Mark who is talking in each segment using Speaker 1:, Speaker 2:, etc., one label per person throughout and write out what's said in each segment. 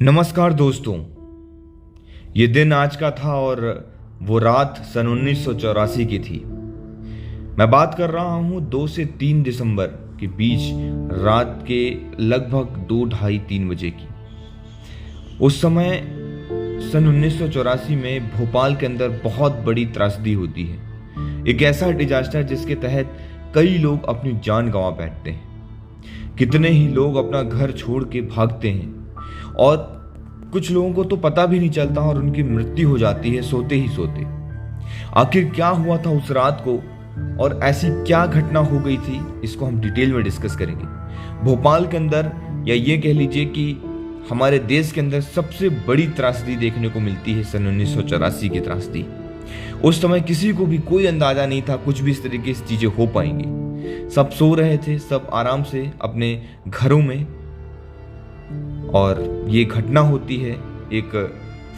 Speaker 1: नमस्कार दोस्तों। ये दिन आज का था और वो रात सन 1984 की थी। मैं बात कर रहा हूँ 2 से 3 दिसंबर के बीच रात के लगभग 2, ढाई 3 बजे की। उस समय सन 1984 में भोपाल के अंदर बहुत बड़ी त्रासदी होती है। एक ऐसा डिजास्टर जिसके तहत कई लोग अपनी जान गंवा बैठते हैं। कितने ही लोग अपना घर छोड़ के भागते हैं और कुछ लोगों को तो पता भी नहीं चलता और उनकी मृत्यु हो जाती है सोते ही सोते। आखिर क्या हुआ था उस रात को और ऐसी क्या घटना हो गई थी, इसको हम डिटेल में डिस्कस करेंगे। भोपाल के अंदर, या ये कह लीजिए कि हमारे देश के अंदर सबसे बड़ी त्रासदी देखने को मिलती है सन 1984 की त्रासदी। उस समय किसी को भी कोई अंदाजा नहीं था कुछ भी इस तरीके से चीजें हो पाएंगी। सब सो रहे थे, सब आराम से अपने घरों में, और ये घटना होती है। एक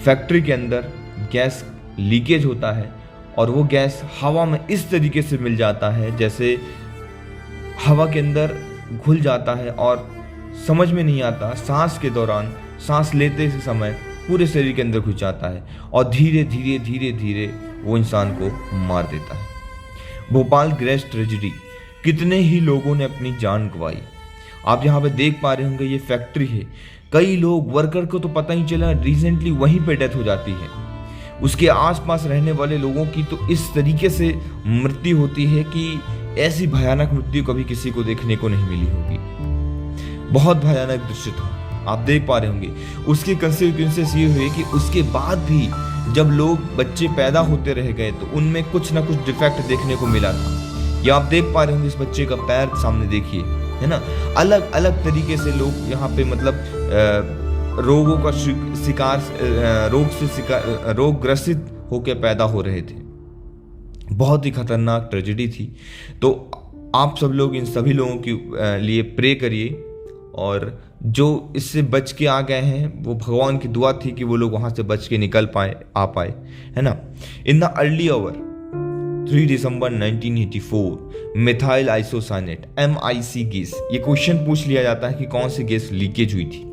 Speaker 1: फैक्ट्री के अंदर गैस लीकेज होता है और वो गैस हवा में इस तरीके से मिल जाता है जैसे हवा के अंदर घुल जाता है और समझ में नहीं आता। सांस के दौरान, सांस लेते समय पूरे शरीर के अंदर घुस जाता है और धीरे धीरे धीरे धीरे वो इंसान को मार देता है। भोपाल गैस ट्रेजेडी, कितने ही लोगों ने अपनी जान गंवाई। आप यहाँ पे देख पा रहे होंगे, ये फैक्ट्री है। कई लोग, वर्कर को तो पता ही चला, रिसेंटली वहीं पे डेथ हो जाती है। उसके आसपास रहने वाले लोगों की तो इस तरीके से मृत्यु होती है कि ऐसी भयानक मृत्यु कभी किसी को देखने को नहीं मिली होगी। बहुत भयानक दृश्य था, आप देख पा रहे होंगे। उसकी कंसिक्वेंसेस ये हुए कि उसके बाद भी जब लोग, बच्चे पैदा होते रह गए तो उनमें कुछ ना कुछ डिफेक्ट देखने को मिला था। या आप देख पा रहे होंगे, इस बच्चे का पैर सामने देखिए, है ना। अलग अलग तरीके से लोग यहाँ पे मतलब रोगों का शिकार, रोग ग्रसित होकर पैदा हो रहे थे। बहुत ही खतरनाक ट्रेजेडी थी। तो आप सब लोग इन सभी लोगों के लिए प्रे करिए, और जो इससे बच के आ गए हैं वो भगवान की दुआ थी कि वो लोग वहां से बच के निकल पाए, आ पाए, है ना। In the early hour 3 December 1984, methyl isocyanate MIC gas, ये क्वेश्चन पूछ लिया जाता है कि कौन सी गैस लीकेज हुई थी।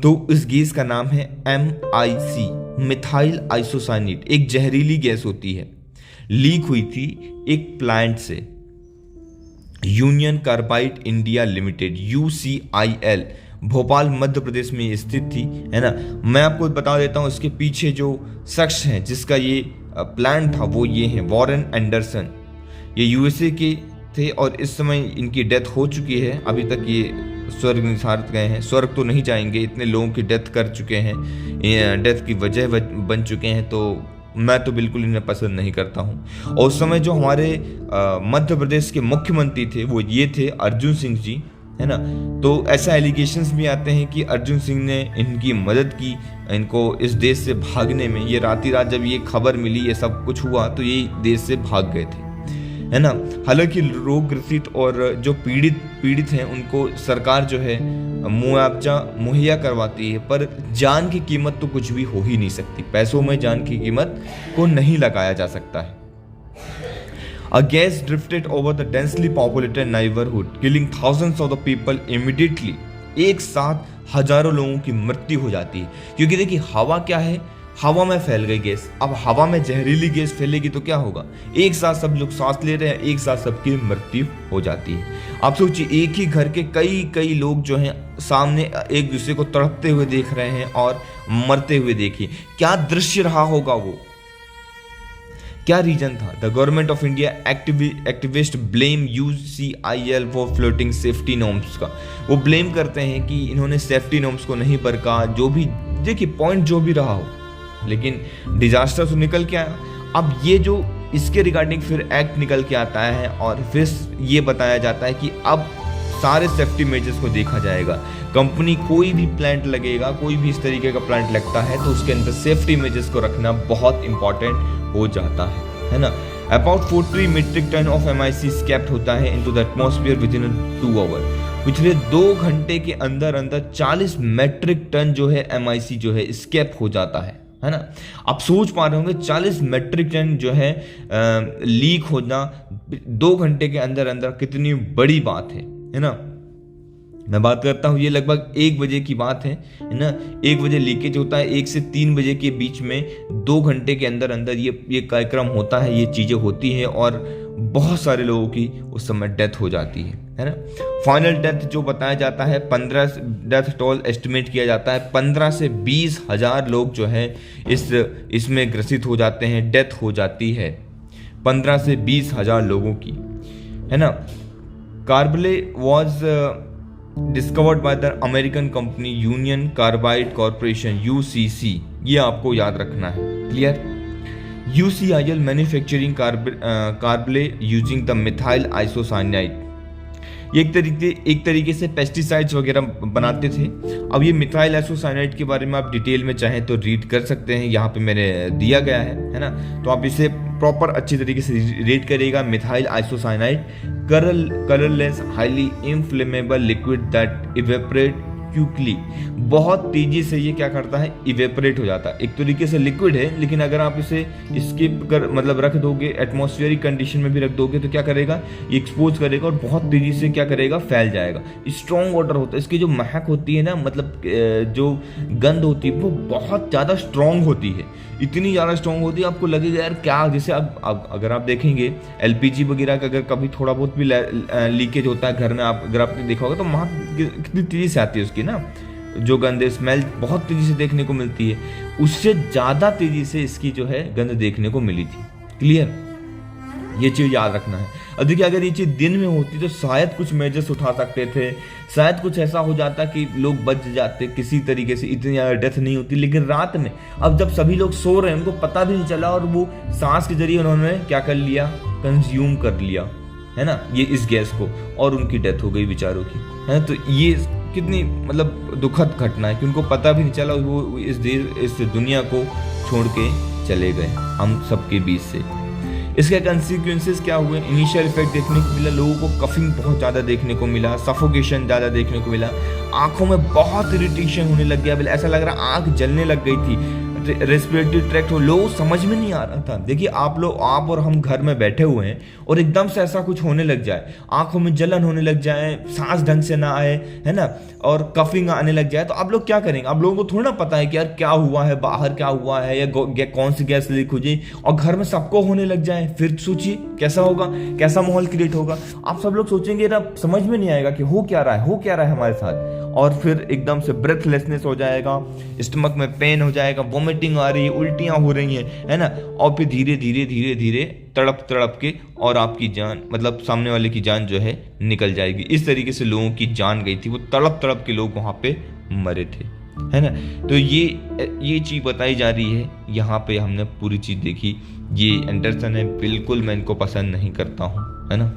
Speaker 1: तो इस गैस का नाम है MIC, मिथाइल आइसोसाइनेट। एक जहरीली गैस होती है, लीक हुई थी एक प्लांट से, Union Carbide India Limited, UCIL, Bhopal Madhya Pradesh में स्थित थी, है ना। मैं आपको बता देता हूँ, इसके पीछे जो शख्स हैं जिसका ये प्लान था वो ये हैं वॉरेन एंडरसन। ये USA के थे और इस समय इनकी डेथ हो चुकी है। अभी तक ये स्वर्ग निसार गए हैं, स्वर्ग तो नहीं जाएंगे, इतने लोगों की डेथ कर चुके हैं, डेथ की वजह बन चुके हैं। तो मैं तो बिल्कुल इन्हें पसंद नहीं करता हूँ। और उस समय जो हमारे मध्य प्रदेश के मुख्यमंत्री थे वो ये थे अर्जुन सिंह जी, है ना। तो ऐसा एलिगेशंस भी आते हैं कि अर्जुन सिंह ने इनकी मदद की, इनको इस देश से भागने में। ये रात जब ये खबर मिली, ये सब कुछ हुआ, तो ये देश से भाग गए थे, है ना। हालांकि रोग ग्रसित और जो पीड़ित हैं उनको सरकार जो है मुआवजा मुहैया करवाती है, पर जान की कीमत तो कुछ भी हो ही नहीं सकती। पैसों में जान की कीमत को नहीं लगाया जा सकता है। A gas drifted over the densely populated neighborhood, killing thousands of the people immediately. एक साथ हजारों लोगों की मृत्यु हो जाती है, क्योंकि देखिए हवा क्या है, हवा में फैल गई गैस। अब हवा में जहरीली गैस फैलेगी तो क्या होगा, एक साथ सब लोग सांस ले रहे हैं, एक साथ सबकी मृत्यु हो जाती है। आप सोचिए, एक ही घर के कई लोग जो हैं सामने एक दूसरे को तड़पते हुए देख रहे हैं और मरते हुए। देखिए क्या दृश्य रहा होगा वो, क्या रीजन था। The government of India activist blame UCIL for floating safety norms का। वो ब्लेम करते हैं कि इन्होंने सेफ्टी नॉर्म्स को नहीं बरका। जो भी देखिए पॉइंट जो भी रहा हो, लेकिन डिजास्टर तो निकल के आया। अब ये जो इसके रिगार्डिंग फिर एक्ट निकल के आता है और फिर ये बताया जाता है कि अब सारे सेफ्टी मेजर्स को देखा जाएगा। कंपनी कोई भी प्लांट लगेगा, कोई भी इस तरीके का प्लांट लगता है तो उसके अंदर सेफ्टी मेजर्स को रखना बहुत इंपॉर्टेंट हो जाता है ना। About 40 metric ton of MIC escaped होता है into the atmosphere with in 2 hour. पिछले 2 घंटे के अंदर 40 मेट्रिक टन जो है MIC जो है स्कैप हो जाता है ना। आप सोच पा रहे होंगे 40 मेट्रिक टन जो है लीक होना 2 घंटे के अंदर कितनी बड़ी बात है ना। मैं बात करता हूँ, ये लगभग 1 बजे की बात है ना। 1 बजे लीकेज होता है, 1 से 3 बजे के बीच में 2 घंटे के अंदर अंदर ये कार्यक्रम होता है, ये चीज़ें होती हैं और बहुत सारे लोगों की उस समय डेथ हो जाती है ना। फाइनल डेथ जो बताया जाता है 15 डेथ टोल एस्टिमेट किया जाता है, 15 से 20 हज़ार लोग जो है इसमें ग्रसित हो जाते हैं, डेथ हो जाती है 15 से 20 हज़ार लोगों की, है ना। Carbaryl was discovered by the American company Union Carbide Corporation UCC, ये आपको याद रखना है, clear. UCIL manufacturing carbaryl using the methyl isocyanide, ये एक तरीके से पेस्टिसाइड्स वगैरह बनाते थे। अब ये मिथाइल आइसोसाइनाइड के बारे में आप डिटेल में चाहें तो रीड कर सकते हैं, यहाँ पे मैंने दिया गया है ना। तो आप इसे प्रॉपर अच्छी तरीके से रीड करिएगा। Methyl isocyanide colourless highly inflammable liquid that evaporate quickly, बहुत तेजी से ये क्या करता है, इवेपोरेट हो जाता है। एक तरीके से लिक्विड है, लेकिन अगर आप इसे स्किप कर मतलब रख दोगे, एटमॉस्फेरिक कंडीशन में भी रख दोगे तो क्या करेगा, ये एक्सपोज करेगा और बहुत तेजी से क्या करेगा, फैल जाएगा। स्ट्रॉन्ग वाटर होता है, इसकी जो महक होती है ना, मतलब जो गंध होती है वो बहुत ज़्यादा स्ट्रॉन्ग होती है, इतनी ज़्यादा स्ट्रॉन्ग होती है आपको लगेगा यार क्या, जैसे अब अगर आप देखेंगे LPG वगैरह का अगर कभी थोड़ा बहुत भी लीकेज होता है घर में, अगर आपने देखा होगा तो महक कितनी तेज़ी से आती है उसकी ना, जो गंध स्मेल बहुत तेजी से देखने को मिलती है, उससे ज़्यादा तेजी से इसकी जो है गंध देखने को मिली थी, क्लियर। ये चीज़ याद रखना है। अब देखिए अगर ये चीज़ दिन में होती तो शायद कुछ मेजर्स उठा सकते थे, शायद कुछ ऐसा हो जाता कि लोग बच जाते किसी तरीके से, इतनी ज़्यादा डेथ नहीं होती। लेकिन रात में अब जब सभी लोग सो रहे हैं, उनको पता भी नहीं चला और वो सांस के जरिए उन्होंने क्या कर लिया, कंज्यूम कर लिया, है ना, ये इस गैस को, और उनकी डेथ हो गई बेचारों की, है। तो ये कितनी मतलब दुखद घटना है कि उनको पता भी नहीं चला, वो इस दुनिया को छोड़ के चले गए हम सबके बीच से। इसके कंसिक्वेंसेस क्या हुए, इनिशियल इफेक्ट देखने को मिला, लोगों को कफिंग बहुत ज़्यादा देखने को मिला, सफोकेशन ज़्यादा देखने को मिला, आंखों में बहुत इरिटेशन होने लग गया, ऐसा लग रहा आंख जलने लग गई थी, रेस्पिरेटरी ट्रैक्ट हो, लोग समझ में नहीं आ रहा था। देखिए आप और हम घर में बैठे हुए हैं और एकदम से ऐसा कुछ होने लग जाए, आंखों में जलन होने लग जाए, सांस ढंग से ना आए, है ना, और कफिंग आने लग जाए, तो आप लोग क्या करेंगे। आप लोगों को थोड़ा ना पता है कि यार क्या हुआ है, बाहर क्या हुआ है, या कौन सी गैस लीक हो जाए, और घर में सबको होने लग जाए, फिर सोचिए कैसा होगा, कैसा माहौल क्रिएट होगा। आप सब लोग सोचेंगे ना, समझ में नहीं आएगा कि हो क्या रहा है हमारे साथ, और फिर एकदम से ब्रेथलेसनेस हो जाएगा, स्टमक में पेन हो जाएगा, वोमिटिंग आ रही है, उल्टियां हो रही हैं, है ना, और फिर धीरे धीरे तड़प के और आपकी जान, मतलब सामने वाले की जान जो है निकल जाएगी। इस तरीके से लोगों की जान गई थी, वो तड़प के लोग वहां पे मरे थे, है ना। तो ये चीज बताई जा रही है यहाँ पे, हमने पूरी चीज देखी। ये एंडरसन है, बिल्कुल मैं इनको पसंद नहीं करता हूँ, है ना।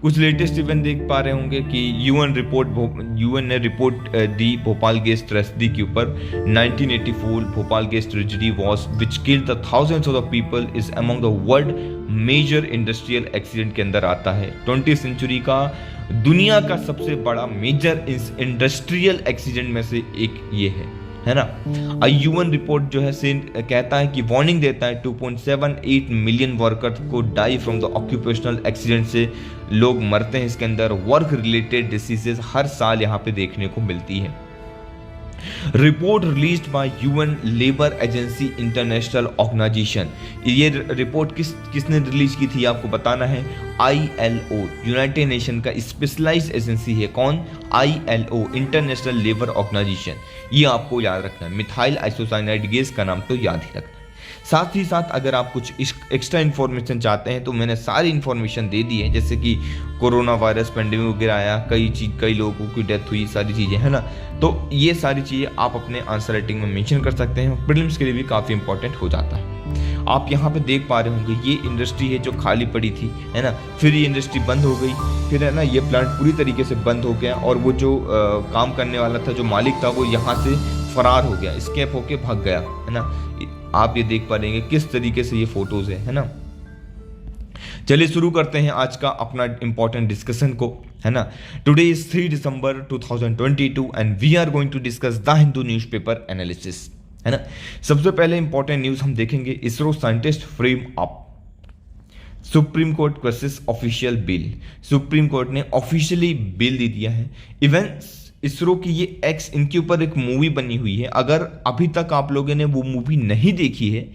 Speaker 1: कुछ लेटेस्ट इवेंट देख पा रहे होंगे कि यूएन ने रिपोर्ट दी भोपाल गैस ट्रेजेडी के ऊपर। 1984 Bhopal gas tragedy was which killed the thousands of people is among the world major industrial accident के अंदर आता है। 20वीं सेंचुरी का दुनिया का सबसे बड़ा मेजर इंडस्ट्रियल एक्सीडेंट में से एक ये है ना। यूएन रिपोर्ट जो है से कहता है कि वार्निंग देता है 2.78 मिलियन वर्कर्स को die from the occupational accident से लोग मरते हैं इसके अंदर। वर्क रिलेटेड डिसीजेस हर साल यहाँ पे देखने को मिलती है। Report released by UN labour agency international organisation. ये रिपोर्ट किसने रिलीज की थी आपको बताना है। ILO यूनाइटेड नेशन का स्पेशलाइज्ड एजेंसी है। कौन? ILO international labour organisation. ये आपको याद रखना है। मिथाइल आइसोसाइनाइड गैस का नाम तो याद ही रखना। साथ ही साथ अगर आप कुछ एक्स्ट्रा इन्फॉर्मेशन चाहते हैं तो मैंने सारी इन्फॉर्मेशन दे दी है, जैसे कि कोरोना वायरस पेंडेमिक वगैरह आया, कई लोगों की डेथ हुई, सारी चीज़ें, है ना। तो ये सारी चीज़ें आप अपने आंसर राइटिंग में मेंशन कर सकते हैं। प्रीलिम्स के लिए भी काफ़ी इंपॉर्टेंट हो जाता है। आप यहाँ पे देख पा रहे होंगे ये इंडस्ट्री है जो खाली पड़ी थी, है ना। फिर ये इंडस्ट्री बंद हो गई, फिर है ना ये प्लांट पूरी तरीके से बंद हो गया और वो जो काम करने वाला था, जो मालिक था, वो यहाँ से फरार हो गया, एस्केप होके भाग गया, है ना। आप ये देख पा रहे हैं किस तरीके से ये फोटोज है ना। चलिए शुरू करते हैं आज का अपना इंपॉर्टेंट डिस्कशन को, है ना। टुडे इज 3 दिसंबर 2022 and we are going to discuss the Hindu newspaper analysis, है ना। सबसे पहले इंपॉर्टेंट न्यूज हम देखेंगे। ISRO scientist frame up. Supreme Court questions official bill, Supreme Court ने ऑफिशियली बिल दे दिया है। इवन इसरो की ये एक्स, इनके ऊपर एक मूवी बनी हुई है। अगर अभी तक आप लोगों ने वो मूवी नहीं देखी है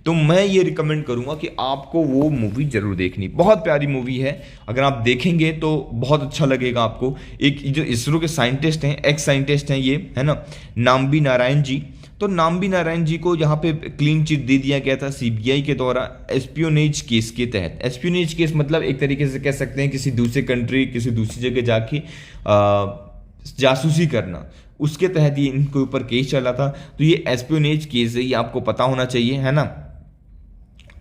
Speaker 1: तो मैं ये रिकमेंड करूंगा कि आपको वो मूवी जरूर देखनी, बहुत प्यारी मूवी है। अगर आप देखेंगे तो बहुत अच्छा लगेगा आपको। एक जो इसरो के साइंटिस्ट हैं, एक्स साइंटिस्ट हैं ये, है ना, नाम्बी नारायण जी। तो नाम्बी नारायण जी को यहाँ पे क्लीन चिट दे दिया गया था सीबीआई के द्वारा एस्पियोनेज केस के तहत। एस्पियोनेज केस मतलब एक तरीके से कह सकते हैं किसी दूसरे कंट्री, किसी दूसरी जगह जाके जासूसी करना, उसके तहत ये इनके ऊपर केस चला था। तो ये एस्पियोनेज केस है, ये आपको पता होना चाहिए, है ना।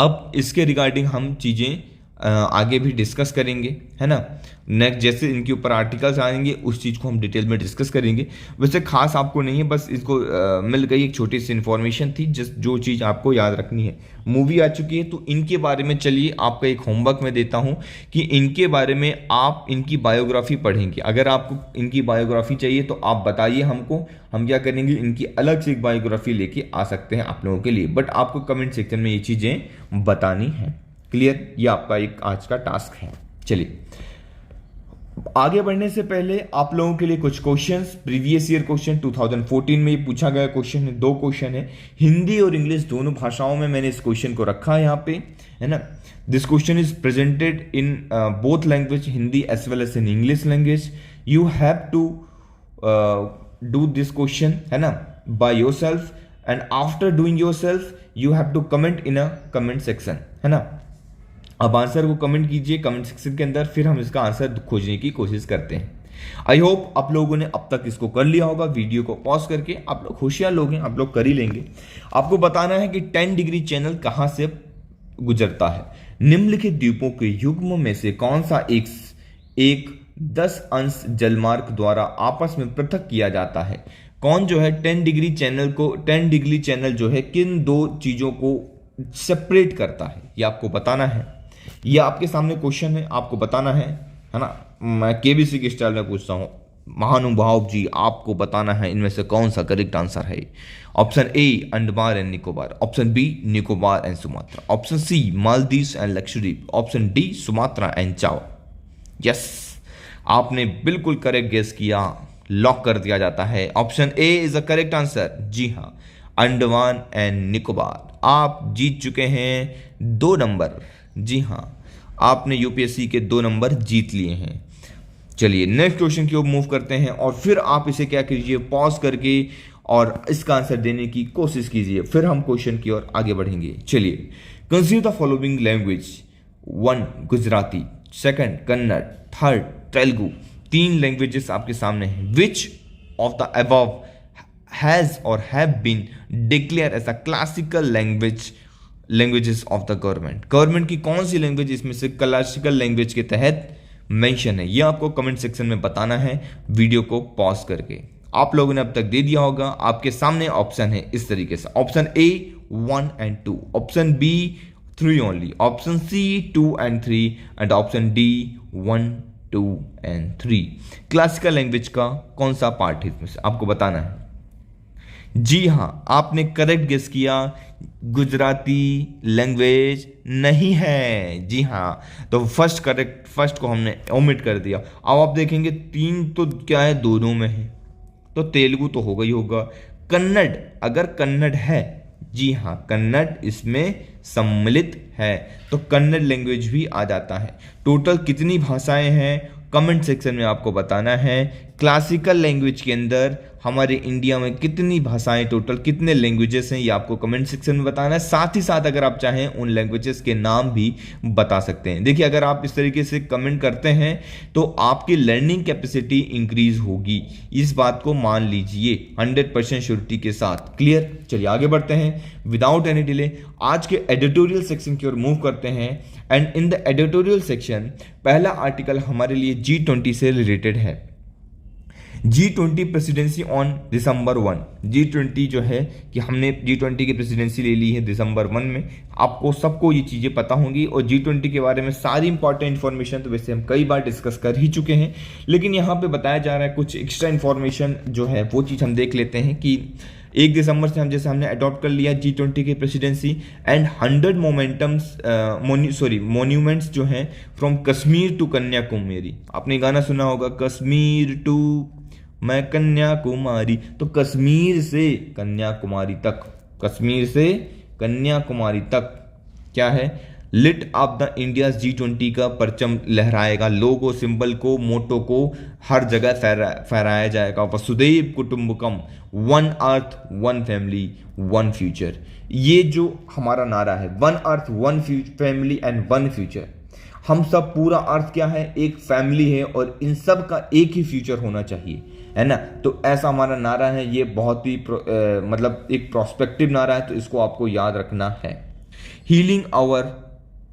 Speaker 1: अब इसके रिगार्डिंग हम चीज़ें आगे भी डिस्कस करेंगे, है ना। नेक्स्ट जैसे इनके ऊपर आर्टिकल्स आएंगे उस चीज़ को हम डिटेल में डिस्कस करेंगे। वैसे खास आपको नहीं है, बस इसको मिल गई एक छोटी सी इन्फॉर्मेशन थी जो चीज़ आपको याद रखनी है। मूवी आ चुकी है तो इनके बारे में चलिए आपका एक होमवर्क मैं देता हूँ कि इनके बारे में आप इनकी बायोग्राफी पढ़ेंगे। अगर आपको इनकी बायोग्राफी चाहिए तो आप बताइए हमको, हम क्या करेंगे इनकी अलग से एक बायोग्राफी लेके आ सकते हैं आप लोगों के लिए। बट आपको कमेंट सेक्शन में ये चीज़ें बतानी है। क्लियर, ये आपका एक आज का टास्क है। चलिए आगे बढ़ने से पहले आप लोगों के लिए कुछ क्वेश्चंस, प्रीवियस ईयर क्वेश्चन 2014 में ये पूछा गया क्वेश्चन है। 2 क्वेश्चन है, हिंदी और इंग्लिश दोनों भाषाओं में मैंने इस क्वेश्चन को रखा है यहाँ पे, है ना। This question is presented in both language, Hindi as well as in English language. You have to do this question, है ना, by yourself, and after doing yourself you have to comment in a comment section, है ना। अब answer को comment कीजिए comment section के अंदर, फिर हम इसका आंसर खोजने की कोशिश करते हैं। आई होप आप लोगों ने अब तक इसको कर लिया होगा। वीडियो को पॉज करके, आप लोग होशियार लोग हैं, आप लोग कर ही लेंगे। आपको बताना है कि 10 डिग्री चैनल कहां से गुजरता है। निम्नलिखित द्वीपों के युग्म में से कौन सा एक 10 अंश जलमार्ग द्वारा आपस में पृथक किया जाता है। कौन जो है 10 डिग्री चैनल जो है किन 2 चीजों को सेपरेट करता है, ये आपको बताना है। ये आपके सामने क्वेश्चन है, आपको बताना है ना। मैं केबीसी के स्टाइल में पूछता हूं, महानुभाव जी आपको बताना है इनमें से कौन सा करेक्ट आंसर है। Option A Andaman and Nicobar, option B Nicobar and Sumatra, option C Maldives and Lakshadweep, option D Sumatra and Java. Yes, आपने बिल्कुल करेक्ट गेस किया, लॉक कर दिया जाता है। Option A is the correct answer. जी हाँ, अंडमान एंड निकोबार। आप जीत चुके हैं 2 नंबर। जी हाँ, आपने यूपीएससी के 2 नंबर जीत लिए हैं। चलिए नेक्स्ट क्वेश्चन की ओर मूव करते हैं और फिर आप इसे क्या कीजिए, पॉज करके और इसका आंसर देने की कोशिश कीजिए, फिर हम क्वेश्चन की ओर आगे बढ़ेंगे। चलिए, consider the following language. 1 Gujarati, 2 Kannada, 3 Telugu. 3 languages आपके सामने हैं। Which of the above has or have been declared as a classical languages of the government की कौन सी लैंग्वेज इसमें से क्लासिकल लैंग्वेज के तहत मेंशन है, ये आपको कमेंट सेक्शन में बताना है वीडियो को पॉज करके। आप लोगों ने अब तक दे दिया होगा, आपके सामने ऑप्शन है इस तरीके से। Option A 1 and 2, option B 3 only, option C 2 and 3 and option D 1, 2 and 3। Classical language का कौन सा पार्ट है इसमें से आपको बताना है। जी हां, आपने करेक्ट गेस किया, गुजराती लैंग्वेज नहीं है। जी हां, तो फर्स्ट को हमने ओमिट कर दिया। अब आप देखेंगे 3 तो क्या है, दोनों में है, तो तेलुगु तो होगा ही होगा। कन्नड़, अगर कन्नड़ है, जी हां कन्नड़ इसमें सम्मिलित है, तो कन्नड़ लैंग्वेज भी आ जाता है। टोटल कितनी भाषाएं हैं कमेंट सेक्शन में आपको बताना है। क्लासिकल लैंग्वेज के अंदर हमारे इंडिया में कितनी भाषाएं, टोटल कितने लैंग्वेजेस हैं, ये आपको कमेंट सेक्शन में बताना है। साथ ही साथ अगर आप चाहें उन लैंग्वेजेस के नाम भी बता सकते हैं। देखिए, अगर आप इस तरीके से कमेंट करते हैं तो आपकी लर्निंग कैपेसिटी इंक्रीज होगी, इस बात को मान लीजिए 100% श्योरिटी के साथ। क्लियर, चलिए आगे बढ़ते हैं विदाउट एनी डिले। आज के एडिटोरियल सेक्शन की ओर मूव करते हैं। And in the editorial section पहला आर्टिकल हमारे लिए G20 से रिलेटेड है। G20 presidency on December 1। G20 जो है कि हमने G20 की प्रेसिडेंसी ले ली है दिसंबर 1 में। आपको सबको ये चीज़ें पता होंगी और G20 के बारे में सारी इंपॉर्टेंट इन्फॉर्मेशन तो वैसे हम कई बार डिस्कस कर ही चुके हैं, लेकिन यहाँ पे बताया जा रहा है कुछ एक्स्ट्रा इन्फॉर्मेशन जो है वो चीज़ हम देख लेते हैं कि 1 दिसंबर से हमने अडॉप्ट कर लिया G20 की प्रेसिडेंसी। एंड 100 मोन्यूमेंट्स जो हैं फ्रॉम कश्मीर टू कन्याकुमारी। आपने गाना सुना होगा, कश्मीर टू मैं कन्याकुमारी, तो कश्मीर से कन्याकुमारी तक, कश्मीर से कन्याकुमारी तक क्या है, lit of the India G20 का परचम लहराएगा, लोगो सिंबल को, मोटो को हर जगह फहराया जाएगा। वसुधैव कुटुंबकम, one earth one family one future, ये जो हमारा नारा है, one earth one family and one future. हम सब पूरा अर्थ क्या है, एक फैमिली है और इन सब का एक ही फ्यूचर होना चाहिए, है ना। तो ऐसा हमारा नारा है, ये बहुत ही मतलब एक प्रोस्पेक्टिव नारा है, तो इसको आपको याद रखना है। Healing our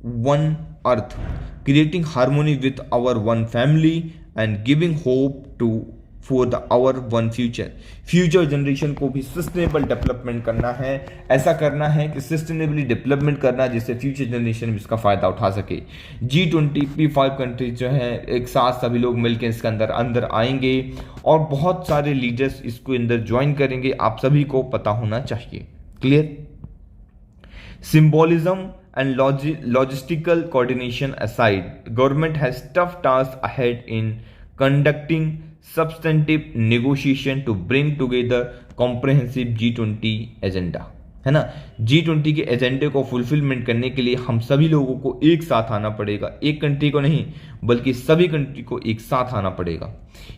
Speaker 1: one earth, creating harmony with our one family and giving hope to for the our one future. Future generation को भी सस्टेनेबल डेवलपमेंट करना है, ऐसा करना है कि सस्टेनेबली डेवलपमेंट करना जिससे फ्यूचर जनरेशन भी इसका फायदा उठा सके। G20 P5 कंट्रीज जो है एक साथ सभी लोग मिलकर इसके अंदर आएंगे और बहुत सारे लीडर्स इसको अंदर ज्वाइन करेंगे, आप सभी को पता होना चाहिए। Clear? Symbolism and logistical coordination aside, government has tough tasks ahead in conducting substantive negotiation to bring together comprehensive G20 agenda, है ना। G20 के एजेंडे को फुलफिलमेंट करने के लिए हम सभी लोगों को एक साथ आना पड़ेगा, एक कंट्री को नहीं बल्कि सभी कंट्री को एक साथ आना पड़ेगा।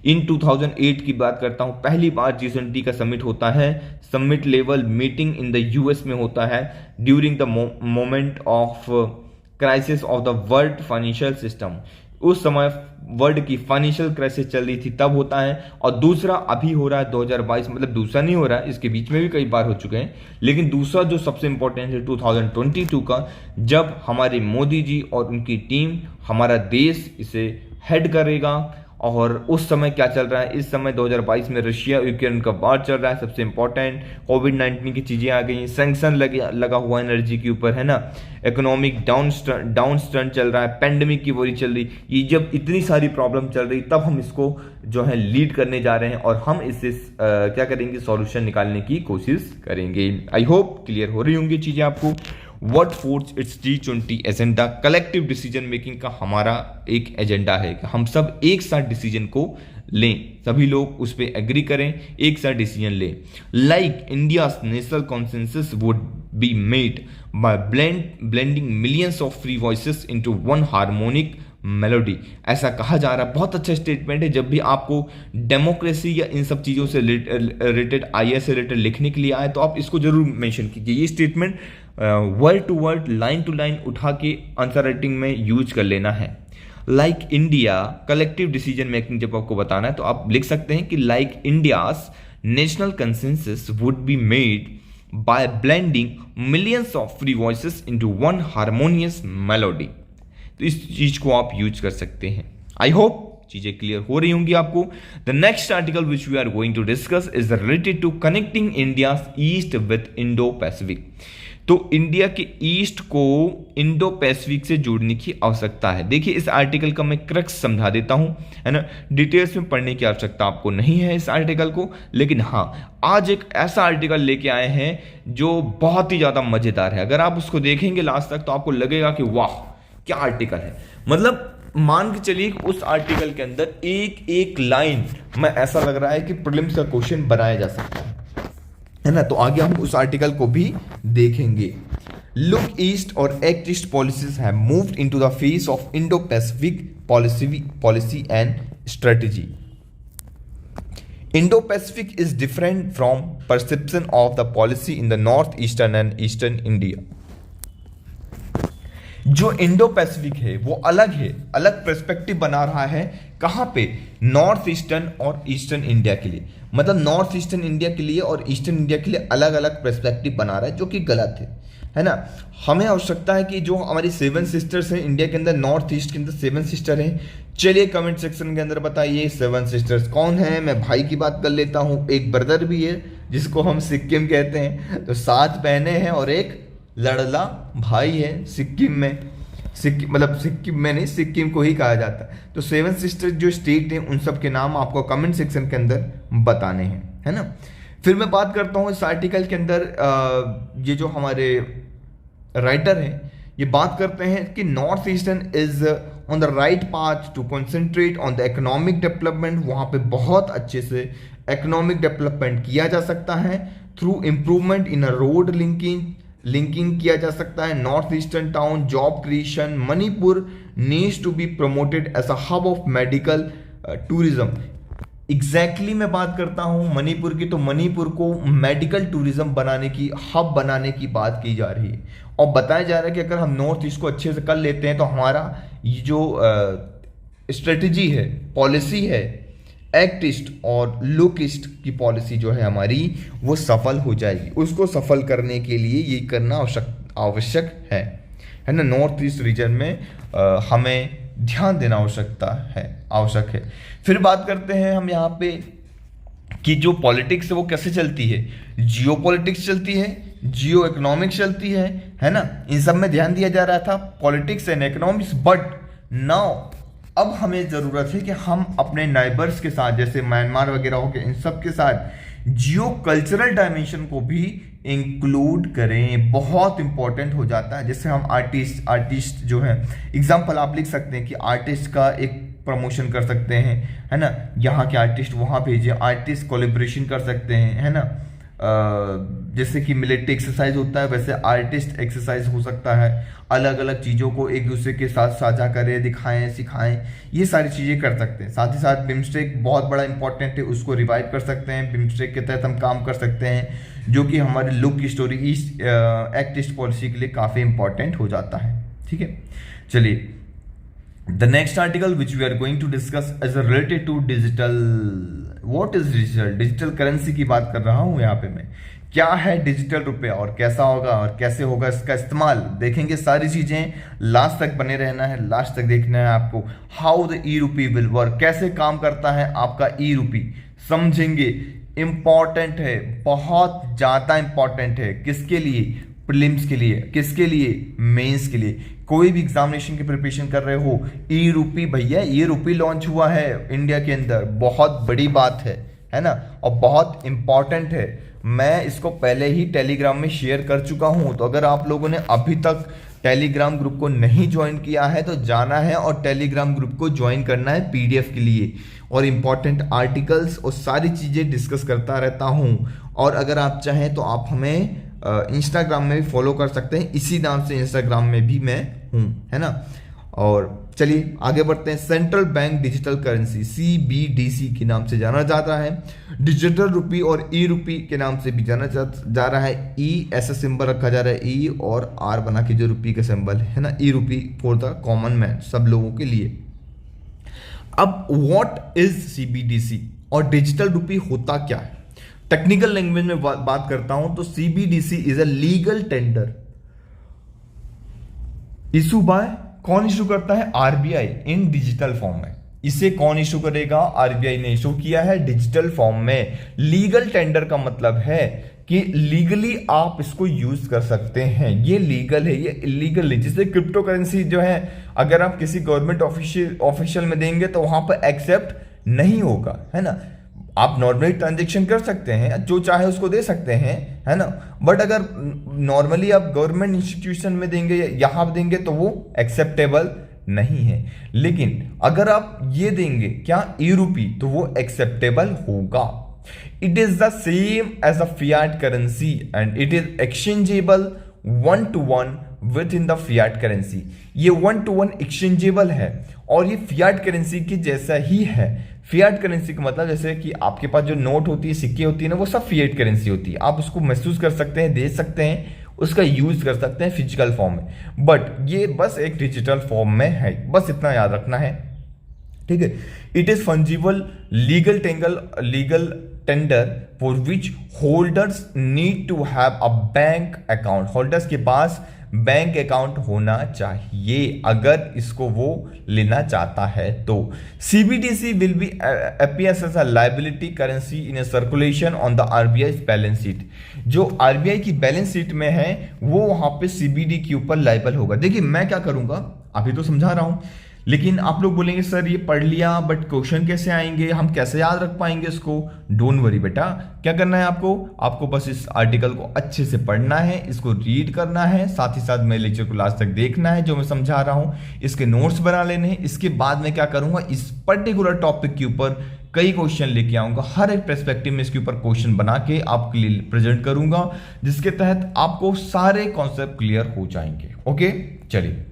Speaker 1: इन 2008 की बात करता हूं, पहली बार G20 का समिट होता है, summit level meeting in the US में होता है during the moment of crisis of the world financial system. उस समय वर्ल्ड की फाइनेंशियल क्राइसिस चल रही थी, तब होता है। और दूसरा अभी हो रहा है 2022, मतलब दूसरा नहीं हो रहा है, इसके बीच में भी कई बार हो चुके हैं, लेकिन दूसरा जो सबसे इंपॉर्टेंट है 2022 का, जब हमारे मोदी जी और उनकी टीम, हमारा देश इसे हेड करेगा। और उस समय क्या चल रहा है, इस समय 2022 में रशिया यूक्रेन का वार चल रहा है, सबसे इंपॉर्टेंट कोविड-19 की चीजें आ गई हैं, सैंक्शन लगा हुआ एनर्जी के ऊपर, है ना। इकोनॉमिक डाउन स्टर्न चल रहा है, पेंडेमिक की वरी चल रही, ये जब इतनी सारी प्रॉब्लम चल रही तब हम इसको जो है लीड करने जा रहे हैं और हम इससे क्या करेंगे, सॉल्यूशन निकालने की कोशिश करेंगे। आई होप क्लियर हो रही होंगी चीजें आपको। What force it's G20 agenda, collective decision making का हमारा एक एजेंडा है कि हम सब एक साथ डिसीजन को लें, सभी लोग उस पर एग्री करें, एक साथ डिसीजन लें। Like India's national consensus would be made by blending millions of free voices into one harmonic melody, ऐसा कहा जा रहा है। बहुत अच्छा स्टेटमेंट है। जब भी आपको डेमोक्रेसी या इन सब चीज़ों से रिलेटेड IAS से रिलेटेड लिखने के लिए आए तो आप इसको जरूर मेंशन कीजिए। ये statement word to word, line to line उठा के आंसर राइटिंग में यूज कर लेना है। Like India collective decision making जब आपको बताना है तो आप लिख सकते हैं कि like India's national consensus would be made by blending millions of free voices into one harmonious melody. तो इस चीज को आप यूज कर सकते हैं। आई होप चीजें क्लियर हो रही होंगी आपको। The next article which we are going to discuss is related to connecting India east with Indo Pacific. तो इंडिया के ईस्ट को इंडो पैसिफिक से जोड़ने की आवश्यकता है। देखिए इस आर्टिकल का मैं क्रक्स समझा देता हूं, है ना। डिटेल्स में पढ़ने की आवश्यकता आपको नहीं है इस आर्टिकल को, लेकिन हाँ आज एक ऐसा आर्टिकल लेके आए हैं जो बहुत ही ज्यादा मजेदार है। अगर आप उसको देखेंगे लास्ट तक तो आपको लगेगा कि वाह क्या आर्टिकल है। मतलब मान के चलिए कि उस आर्टिकल के अंदर एक एक लाइन में ऐसा लग रहा है कि प्रीलिम्स का क्वेश्चन बनाया जा सकता है ना। तो आगे हम उस आर्टिकल को भी देखेंगे। लुक ईस्ट और act east policies have moved into the face of Indo Pacific policy and strategy. Indo Pacific is different from perception of the policy in the north eastern and eastern India. जो Indo Pacific है वो अलग है, अलग perspective बना रहा है। कहां पे? नॉर्थ ईस्टर्न और ईस्टर्न इंडिया के लिए। मतलब नॉर्थ ईस्टर्न इंडिया के लिए और ईस्टर्न इंडिया के लिए अलग अलग पर्सपेक्टिव बना रहा है, जो कि गलत है ना। हमें आवश्यकता है कि जो हमारी 7 सिस्टर्स हैं इंडिया के अंदर, नॉर्थ ईस्ट के अंदर 7 सिस्टर हैं। चलिए कमेंट सेक्शन के अंदर बताइए 7 सिस्टर्स कौन है। मैं भाई की बात कर लेता हूं। एक ब्रदर भी है जिसको हम सिक्किम कहते हैं। तो 7 बहनें हैं और एक लड़ला भाई है सिक्किम में। मतलब सिक्किम में नहीं, सिक्किम को ही कहा जाता है। तो 7 सिस्टर जो स्टेट हैं उन सब के नाम आपको कमेंट सेक्शन के अंदर बताने हैं, है ना। फिर मैं बात करता हूँ इस आर्टिकल के अंदर ये जो हमारे राइटर हैं ये बात करते हैं कि north eastern is on the right path to concentrate on the economic development. वहाँ पे बहुत अच्छे से इकोनॉमिक डेवलपमेंट किया जा सकता है through improvement in a road linking किया जा सकता है। North eastern town job creation, Manipur needs to be promoted as a hub of medical tourism. Exactly मैं बात करता हूं मणिपुर की, तो मणिपुर को मेडिकल टूरिज्म बनाने की, हब बनाने की बात की जा रही है और बताया जा रहा है कि अगर हम नॉर्थ ईस्ट को अच्छे से कर लेते हैं तो हमारा ये जो स्ट्रेटजी है, पॉलिसी है, एक्ट ईस्ट और लुक ईस्ट की पॉलिसी जो है हमारी वो सफल हो जाएगी। उसको सफल करने के लिए ये करना आवश्यक है ना। नॉर्थ ईस्ट रीजन में हमें ध्यान देना आवश्यक है। फिर बात करते हैं हम यहाँ पे कि जो पॉलिटिक्स है वो कैसे चलती है। जियो पॉलिटिक्स चलती है, जियो इकोनॉमिक्स चलती है ना। इन सब में ध्यान दिया जा रहा था, politics and economics. But now अब हमें ज़रूरत है कि हम अपने नाइबर्स के साथ, जैसे म्यांमार वगैरह हो गए, इन सब के साथ जियो कल्चरल डायमेंशन को भी इंक्लूड करें। बहुत इंपॉर्टेंट हो जाता है। जैसे हम आर्टिस्ट जो है, एग्जाम्पल आप लिख सकते हैं कि आर्टिस्ट का एक प्रमोशन कर सकते हैं, है ना। यहाँ के आर्टिस्ट वहाँ भेजिए, आर्टिस्ट कोलेब्रेशन कर सकते हैं, है ना। जैसे कि मिलिट्री एक्सरसाइज होता है वैसे आर्टिस्ट एक्सरसाइज हो सकता है। अलग अलग चीज़ों को एक दूसरे के साथ साझा करें, दिखाएं, सिखाएं, ये सारी चीज़ें कर सकते हैं। साथ ही साथ बिम्स्टेक बहुत बड़ा इंपॉर्टेंट है, उसको रिवाइव कर सकते हैं। बिम्स्टेक के तहत हम काम कर सकते हैं जो कि हमारे look story east act east policy के लिए काफ़ी इंपॉर्टेंट हो जाता है। ठीक है, चलिए the next article which we are going to discuss is related to digital. What is digital? Digital currency की बात कर रहा हूं यहाँ पे मैं। क्या है डिजिटल रुपया और कैसा होगा और कैसे होगा इसका इस्तेमाल, देखेंगे सारी चीजें। लास्ट तक बने रहना है, लास्ट तक देखना है आपको। हाउ द ई रूपी विल वर्क, कैसे काम करता है आपका ई रूपी, समझेंगे। इंपॉर्टेंट है, बहुत ज्यादा इंपॉर्टेंट है। किसके लिए? प्रीलिम्स के लिए। किसके लिए? मेंस के लिए। कोई भी एग्जामिनेशन की प्रिपरेशन कर रहे हो, ई रूपी भैया, ई रूपी लॉन्च हुआ है इंडिया के अंदर, बहुत बड़ी बात है ना, और बहुत इंपॉर्टेंट है। मैं इसको पहले ही टेलीग्राम में शेयर कर चुका हूं, तो अगर आप लोगों ने अभी तक टेलीग्राम ग्रुप को नहीं ज्वाइन किया है तो जाना है और टेलीग्राम ग्रुप को ज्वाइन करना है पीडीएफ के लिए। और इम्पॉर्टेंट आर्टिकल्स और सारी चीज़ें डिस्कस करता रहता हूँ। और अगर आप चाहें तो आप हमें इंस्टाग्राम में भी फॉलो कर सकते हैं, इसी नाम से इंस्टाग्राम में भी मैं हूँ, है ना। और चलिए आगे बढ़ते हैं। Central bank digital currency CBDC के नाम से जाना जाता है। डिजिटल रुपी और ई रूपी के नाम से भी जाना जा रहा है। ई ऐसा सिंबल रखा जा रहा है, ई और आर बना के जो रुपी का सिंबल है ना, ई रूपी फॉर द कॉमन मैन, सब लोगों के लिए। अब व्हाट इज CBDC और डिजिटल रुपी होता क्या है? टेक्निकल लैंग्वेज में बात करता हूं तो CBDC is a legal tender issue bye, कौन इशू करता है? RBI इन डिजिटल फॉर्म में। इसे कौन इशू करेगा? RBI ने इशू किया है डिजिटल फॉर्म में। लीगल टेंडर का मतलब है कि लीगली आप इसको यूज कर सकते हैं। ये लीगल है, ये इलीगल नहीं। जैसे क्रिप्टो करेंसी जो है, अगर आप किसी गवर्नमेंट ऑफिशियल में देंगे तो वहां पर एक्सेप्ट नहीं होगा, है ना। आप नॉर्मली ट्रांजेक्शन कर सकते हैं, जो चाहे उसको दे सकते हैं, है ना। बट अगर नॉर्मली आप गवर्नमेंट इंस्टीट्यूशन में देंगे, यहां देंगे तो वो एक्सेप्टेबल नहीं है। लेकिन अगर आप ये देंगे क्या, ई रूपी, तो वो एक्सेप्टेबल होगा। It is the same as a fiat currency and it is exchangeable 1-to-1 with in the fiat currency. ये 1-to-1 एक्सचेंजेबल है और ये फियाट करेंसी की जैसा ही है। फियाट करेंसी का मतलब जैसे कि आपके पास जो नोट होती है, सिक्के होती है ना, वो सब फियाट करेंसी होती है। आप उसको महसूस कर सकते हैं, दे सकते हैं, उसका यूज कर सकते हैं फिजिकल फॉर्म में। बट ये बस एक डिजिटल फॉर्म में है, बस इतना याद रखना है, ठीक है। It is fungible legal tender for which holders need to have a bank account. Holders के पास बैंक अकाउंट होना चाहिए अगर इसको वो लेना चाहता है तो। CBDC will be appears as a liability currency in circulation on the RBI balance sheet. जो RBI की बैलेंस शीट में है वो वहां पे CBD के ऊपर लायबल होगा। देखिए मैं क्या करूंगा, अभी तो समझा रहा हूं, लेकिन आप लोग बोलेंगे सर ये पढ़ लिया बट क्वेश्चन कैसे आएंगे, हम कैसे याद रख पाएंगे इसको। डोंट वरी बेटा, क्या करना है आपको बस इस आर्टिकल को अच्छे से पढ़ना है, इसको रीड करना है, साथ ही साथ मेरे लेक्चर को लास्ट तक देखना है जो मैं समझा रहा हूं, इसके नोट्स बना लेने हैं। इसके बाद मैं क्या करूंगा, इस पर्टिकुलर टॉपिक के ऊपर कई क्वेश्चन लेके आऊंगा, हर एक पर्सपेक्टिव में इसके ऊपर क्वेश्चन बना के आपके लिए प्रेजेंट करूंगा, जिसके तहत आपको सारे कॉन्सेप्ट क्लियर हो जाएंगे। ओके, चलिए।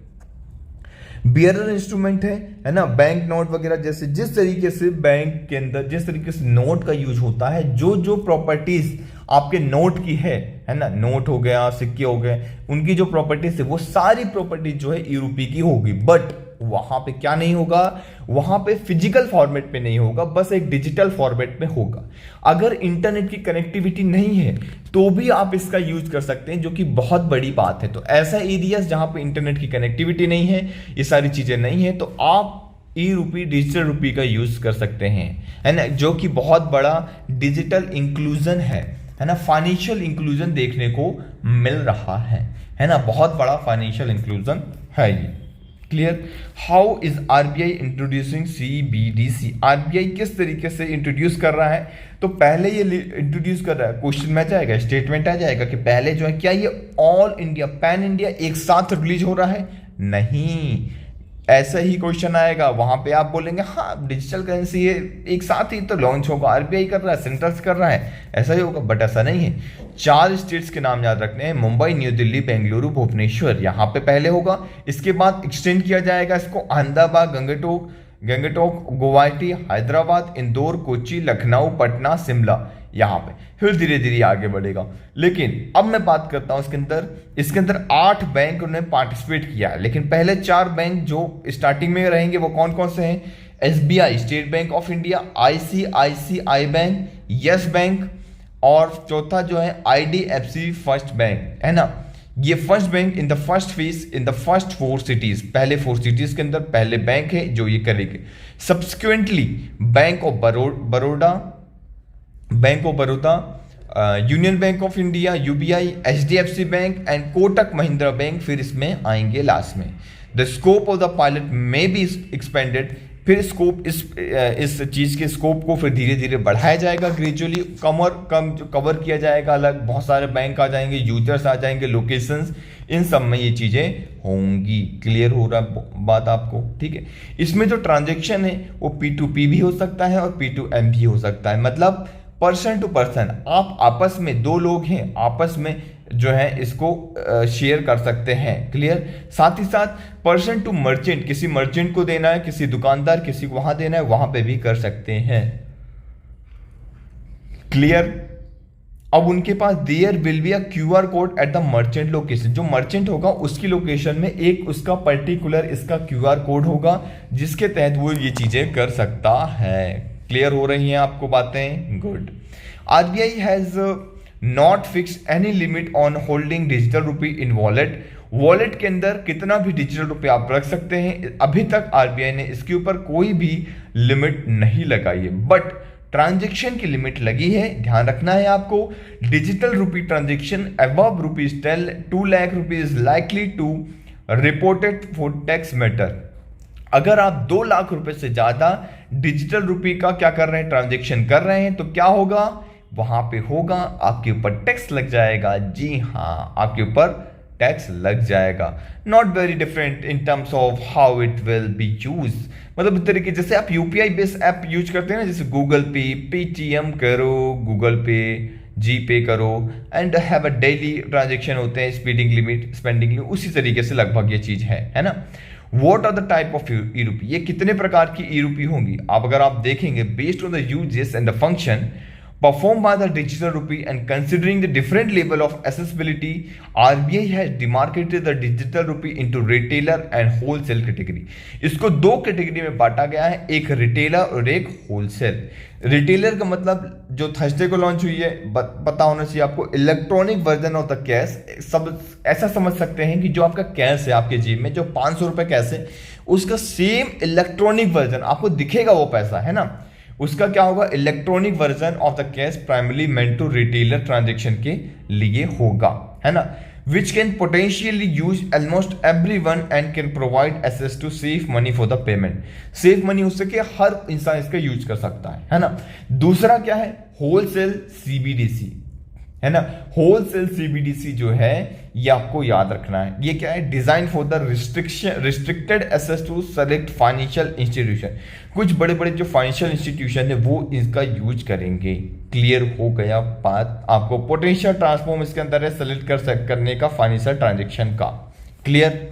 Speaker 1: बियरर इंस्ट्रूमेंट है ना, बैंक नोट वगैरह जैसे जिस तरीके से बैंक के अंदर जिस तरीके से नोट का यूज होता है, जो जो प्रॉपर्टीज आपके नोट की है ना, नोट हो गया, सिक्के हो गए, उनकी जो प्रॉपर्टीज है वो सारी प्रॉपर्टीज जो है यूरोपी की होगी। बट वहां पे क्या नहीं होगा, वहां पे फिजिकल फॉर्मेट पे नहीं होगा, बस एक डिजिटल फॉर्मेट में होगा। अगर इंटरनेट की कनेक्टिविटी नहीं है तो भी आप इसका यूज कर सकते हैं, जो कि बहुत बड़ी बात है। तो ऐसा एरियाज जहां पे इंटरनेट की कनेक्टिविटी नहीं है, ये सारी चीजें नहीं है, तो आप ई रूपी, डिजिटल रूपी का यूज कर सकते हैं, है ना, जो कि बहुत बड़ा डिजिटल इंक्लूजन है ना, फाइनेंशियल इंक्लूजन देखने को मिल रहा है ना, बहुत बड़ा फाइनेंशियल इंक्लूजन है ये। Clear. How is RBI introducing CBDC, RBI किस तरीके से इंट्रोड्यूस कर रहा है, तो पहले ये इंट्रोड्यूस कर रहा है, क्वेश्चन में आ जाएगा, स्टेटमेंट आ जाएगा कि पहले जो है क्या ये ऑल इंडिया, पैन इंडिया एक साथ रिलीज हो रहा है, नहीं, ऐसा ही क्वेश्चन आएगा, वहां पे आप बोलेंगे हाँ डिजिटल करेंसी है, एक साथ ही तो लॉन्च होगा, आरबीआई कर रहा है, सेंट्रल कर रहा है, ऐसा ही होगा, बट ऐसा नहीं है। 4 स्टेट्स के नाम याद रखने हैं, मुंबई, न्यू दिल्ली, बेंगलुरु, भुवनेश्वर, यहाँ पे पहले होगा, इसके बाद एक्सटेंड किया जाएगा इसको अहमदाबाद, गंगटोक, गुवाहाटी, हैदराबाद, इंदौर, कोच्चि, लखनऊ, पटना, शिमला, यहाँ पे फिर धीरे धीरे आगे बढ़ेगा। लेकिन अब मैं बात करता हूं इसके अंदर 8 बैंक उन्होंने पार्टिसिपेट किया है, लेकिन पहले 4 बैंक जो स्टार्टिंग में रहेंगे वो कौन कौन से हैं, SBI, state bank of India, ICICI bank, yes bank, और चौथा जो है आईडीएफसी फर्स्ट बैंक, है ना। ये first bank in the first phase in the first 4 cities, पहले 4 सिटीज के अंदर पहले बैंक है जो ये करेंगे। Subsequently bank of Baroda, union bank of India, UBI, HDFC bank and Kotak Mahindra bank फिर इसमें आएंगे लास्ट में। The scope of the pilot में बी एक्सपेंडेड, फिर स्कोप इस चीज के स्कोप को फिर धीरे धीरे बढ़ाया जाएगा, ग्रेजुअली कवर किया जाएगा, अलग बहुत सारे बैंक आ जाएंगे, यूजर्स आ जाएंगे, लोकेशंस, इन सब में ये चीजें होंगी। क्लियर हो रहा बात आपको, ठीक है। इसमें जो ट्रांजेक्शन है वो P2P भी हो सकता है और P2M भी हो सकता है, मतलब पर्सन टू पर्सन, आप आपस में 2 लोग हैं, आपस में जो है इसको शेयर कर सकते हैं। क्लियर। साथ ही साथ पर्सन टू मर्चेंट, किसी मर्चेंट को देना है, किसी दुकानदार, किसी को वहां देना है, वहां पे भी कर सकते हैं। क्लियर। अब उनके पास there will be a QR code at the merchant location, जो मर्चेंट होगा उसकी लोकेशन में एक उसका पर्टिकुलर इसका QR कोड होगा, जिसके तहत वो ये चीजें कर सकता है। क्लियर हो रही हैं आपको बातें, good. RBI has not fix any limit on holding digital rupee in wallet के अंदर कितना भी डिजिटल रुपये आप रख सकते हैं, अभी तक आरबीआई ने इसके ऊपर कोई भी लिमिट नहीं लगाई है, बट ट्रांजेक्शन की लिमिट लगी है, ध्यान रखना है आपको। Digital rupee transaction above ₹2 lakh rupees likely to reported for tax matter, अगर आप 2 लाख रुपए से ज्यादा डिजिटल रुपी का क्या कर रहे हैं, ट्रांजेक्शन कर रहे हैं, तो क्या होगा, वहां पे होगा आपके ऊपर टैक्स लग जाएगा। जी हाँ, आपके ऊपर टैक्स लग जाएगा। Not very different in terms of how it will be use, मतलब इस तरीके जैसे आप यूपीआई बेस्ड ऐप यूज करते हैं ना, जैसे गूगल पे, पेटीएम करो, गूगल पे, जी पे करो, and have a daily transaction होते हैं, स्पेंडिंग लिमिट, उसी तरीके से लगभग ये चीज है ना। What are the type of ई रूपी, ये कितने प्रकार की ई रूपी होंगी, आप अगर आप देखेंगे, based on the uses and the function performed by the digital rupee and considering the different level of accessibility, RBI has demarcated the digital rupee into retailer and wholesale category. इसको 2 कैटेगरी में बांटा गया है, एक retailer और एक wholesale. Retailer का मतलब जो थर्सडे को लॉन्च हुई है, पता होना चाहिए आपको, electronic version of the cash, सब ऐसा समझ सकते हैं कि जो आपका कैश है आपके जेब में, जो 500 रुपए कैश है, उसका सेम इलेक्ट्रॉनिक वर्जन आपको दिखेगा, वो पैसा है ना, उसका क्या होगा, electronic version of the cash primary meant to retailer transaction के लिए होगा, है ना। which can potentially use almost everyone and can provide access to safe money for the payment. Safe money हो सके हर इंसान इसका यूज कर सकता है ना। दूसरा क्या है, होलसेल सीबीडीसी, है ना। होलसेल सीबीडीसी जो है ये आपको याद रखना है, ये क्या है, design for the restricted access to select financial institution. कुछ बड़े बड़े जो फाइनेंशियल इंस्टीट्यूशन है वो इसका यूज करेंगे। क्लियर हो गया बात आपको। पोटेंशियल ट्रांसफॉर्म इसके अंदर है सेलेक्ट करने का फाइनेंशियल ट्रांजेक्शन का। क्लियर,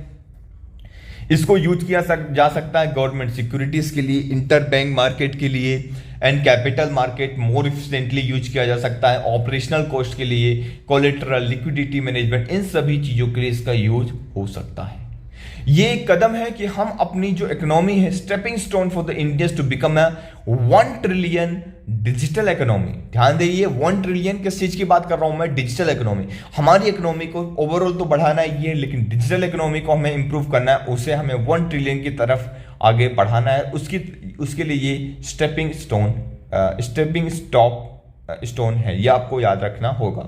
Speaker 1: इसको यूज किया जा सकता है गवर्नमेंट सिक्योरिटीज के लिए, इंटर बैंक मार्केट के लिए and capital market more efficiently use किया जा सकता है, ऑपरेशनल कॉस्ट के लिए, कोलेटरल, लिक्विडिटी मैनेजमेंट, इन सभी चीजों के लिए इसका यूज हो सकता है। ये एक कदम है कि हम अपनी जो इकोनॉमी है, stepping stone for the India to become a 1 trillion digital economy. ध्यान देइए, 1 ट्रिलियन किस चीज की बात कर रहा हूं मैं, डिजिटल इकोनॉमी। हमारी इकोनॉमी को ओवरऑल तो बढ़ाना ही है, लेकिन डिजिटल इकोनॉमी को हमें इंप्रूव करना है, उसे हमें 1 ट्रिलियन की तरफ आगे बढ़ाना है। उसके लिए ये स्टेपिंग स्टोन है, ये आपको याद रखना होगा।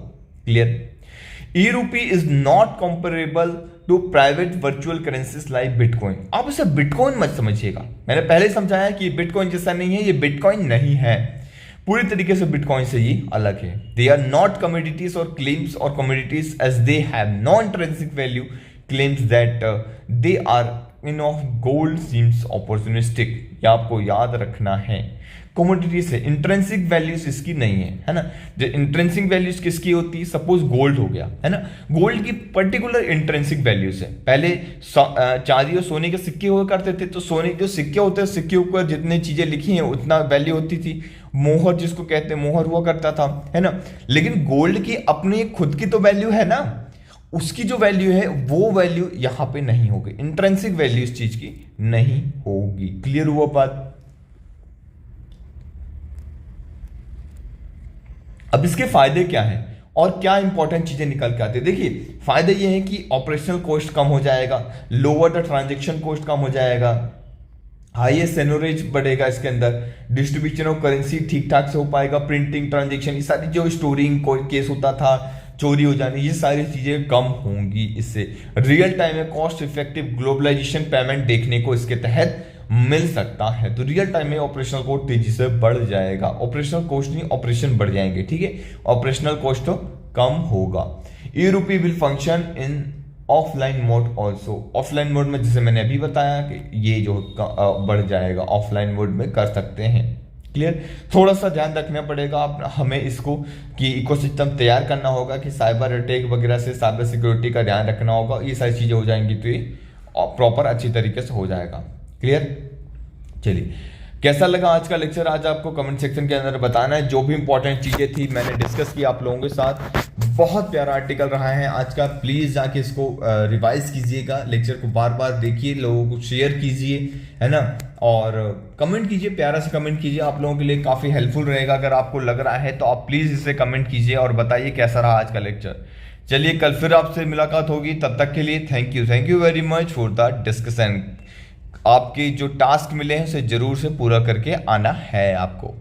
Speaker 1: Clear, e rupee is not comparable to private virtual currencies like bitcoin. आप इसे बिटकॉइन मत समझिएगा, मैंने पहले समझाया कि बिटकॉइन जैसा नहीं है, ये बिटकॉइन नहीं है, पूरी तरीके से बिटकॉइन से ये अलग है। They are not commodities or claims or commodities as they have no intrinsic value, claims that they are in of gold seems opportunistic. ये आपको याद रखना है। कमोडिटीज है, इंट्रेंसिक वैल्यूज इसकी नहीं है ना। जो इंट्रेंसिक वैल्यूज किसकी होती है, सपोज गोल्ड हो गया, है ना। गोल्ड की पर्टिकुलर इंट्रेंसिक वैल्यूज है। पहले चांदी और सोने के सिक्के हुआ करते थे, तो सोने जो सिक्के होते हैं, सिक्के ऊपर जितनी चीजें लिखी हैं उतना वैल्यू होती थी। मोहर जिसको कहते हैं, मोहर हुआ करता था, है ना। लेकिन गोल्ड की अपनी खुद की तो वैल्यू है ना, उसकी जो वैल्यू है वो वैल्यू यहां पे नहीं होगी, इंट्रेंसिक वैल्यू इस चीज की नहीं होगी। क्लियर हुआ बात। अब इसके फायदे क्या हैं और क्या इंपॉर्टेंट चीजें निकल के आती है। देखिए, फायदे ये हैं कि ऑपरेशनल कॉस्ट कम हो जाएगा, लोअर द ट्रांजैक्शन कॉस्ट कम हो जाएगा, हाईएस्ट एनोरेज बढ़ेगा, इसके अंदर डिस्ट्रीब्यूशन ऑफ करेंसी ठीक ठाक से हो पाएगा, प्रिंटिंग, ट्रांजैक्शन, ये सारी जो स्टोरिंग केस होता था, चोरी हो जाने, ये सारी चीजें कम होंगी इससे। रियल टाइम में कॉस्ट इफेक्टिव ग्लोबलाइजेशन पेमेंट देखने को इसके तहत मिल सकता है। तो रियल टाइम में ऑपरेशनल कॉस्ट तेजी से बढ़ जाएगा, ऑपरेशनल कॉस्ट नहीं, ऑपरेशन बढ़ जाएंगे, ठीक है। ऑपरेशनल कॉस्ट तो कम होगा। ई रूपी will function in offline mode also. Offline mode में जैसे मैंने अभी बताया कि ये जो बढ़ जाएगा, ऑफलाइन मोड में कर सकते हैं। क्लियर, थोड़ा सा ध्यान रखना पड़ेगा हमें इसको कि इकोसिस्टम तैयार करना होगा कि साइबर अटैक वगैरह से साइबर सिक्योरिटी का ध्यान रखना होगा। ये सारी चीजें हो जाएंगी तो ये प्रॉपर अच्छी तरीके से हो जाएगा। क्लियर, चलिए, कैसा लगा आज का लेक्चर, आज आपको कमेंट सेक्शन के अंदर बताना है। जो भी इंपॉर्टेंट चीजें थी मैंने डिस्कस की आप लोगों के साथ। बहुत प्यारा आर्टिकल रहा है आज का, प्लीज जाके इसको रिवाइज कीजिएगा, लेक्चर को बार बार देखिए, लोगों को शेयर कीजिए, है ना, और कमेंट कीजिए, प्यारा से कमेंट कीजिए, आप लोगों के लिए काफी हेल्पफुल रहेगा। अगर आपको लग रहा है तो आप प्लीज इसे कमेंट कीजिए और बताइए कैसा रहा आज का लेक्चर। चलिए, कल फिर आपसे मुलाकात होगी, तब तक के लिए thank you very much for the discussion. आपके जो टास्क मिले हैं उसे जरूर से पूरा करके आना है आपको।